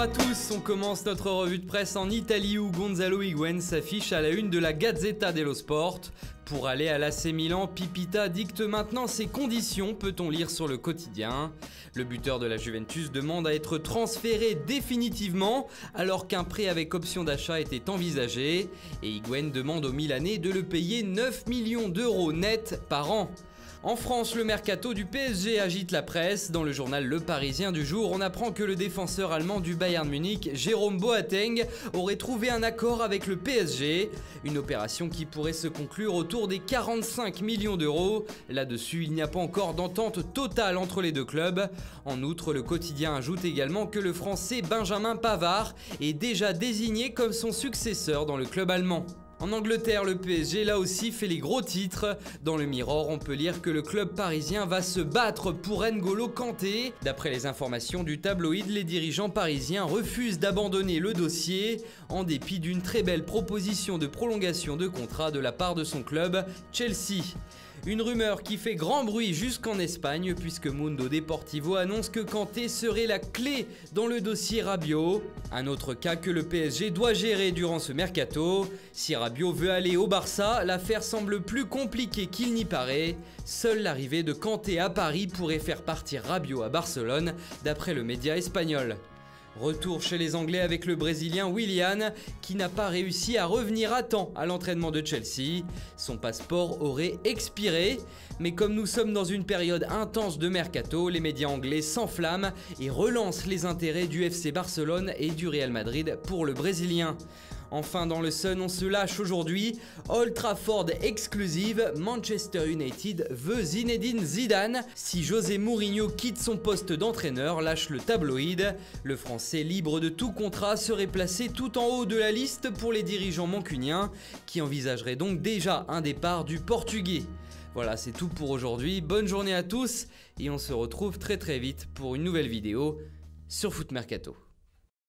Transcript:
à tous, on commence notre revue de presse en Italie où Gonzalo Higuaín s'affiche à la une de la Gazzetta dello Sport. Pour aller à l'AC Milan, Pipita dicte maintenant ses conditions, peut-on lire sur le quotidien. Le buteur de la Juventus demande à être transféré définitivement alors qu'un prêt avec option d'achat était envisagé. Et Higuaín demande aux Milanais de le payer 9 millions d'euros net par an. En France, le mercato du PSG agite la presse. Dans le journal Le Parisien du jour, on apprend que le défenseur allemand du Bayern Munich, Jérôme Boateng, aurait trouvé un accord avec le PSG. Une opération qui pourrait se conclure autour des 45 millions d'euros. Là-dessus, il n'y a pas encore d'entente totale entre les deux clubs. En outre, le quotidien ajoute également que le Français Benjamin Pavard est déjà désigné comme son successeur dans le club allemand. En Angleterre, le PSG là aussi fait les gros titres. Dans le Mirror, on peut lire que le club parisien va se battre pour N'Golo Kanté. D'après les informations du tabloïd, les dirigeants parisiens refusent d'abandonner le dossier en dépit d'une très belle proposition de prolongation de contrat de la part de son club, Chelsea. Une rumeur qui fait grand bruit jusqu'en Espagne puisque Mundo Deportivo annonce que Kanté serait la clé dans le dossier Rabiot. Un autre cas que le PSG doit gérer durant ce mercato. Si Rabiot veut aller au Barça, l'affaire semble plus compliquée qu'il n'y paraît. Seule l'arrivée de Kanté à Paris pourrait faire partir Rabiot à Barcelone, d'après le média espagnol. Retour chez les Anglais avec le Brésilien Willian qui n'a pas réussi à revenir à temps à l'entraînement de Chelsea. Son passeport aurait expiré, mais comme nous sommes dans une période intense de mercato, les médias anglais s'enflamment et relancent les intérêts du FC Barcelone et du Real Madrid pour le Brésilien. Enfin dans le Sun, on se lâche aujourd'hui. Old Trafford exclusive, Manchester United veut Zinedine Zidane. Si José Mourinho quitte son poste d'entraîneur, lâche le tabloïd. Le Français libre de tout contrat serait placé tout en haut de la liste pour les dirigeants mancuniens qui envisageraient donc déjà un départ du Portugais. Voilà, c'est tout pour aujourd'hui. Bonne journée à tous et on se retrouve très vite pour une nouvelle vidéo sur Foot Mercato.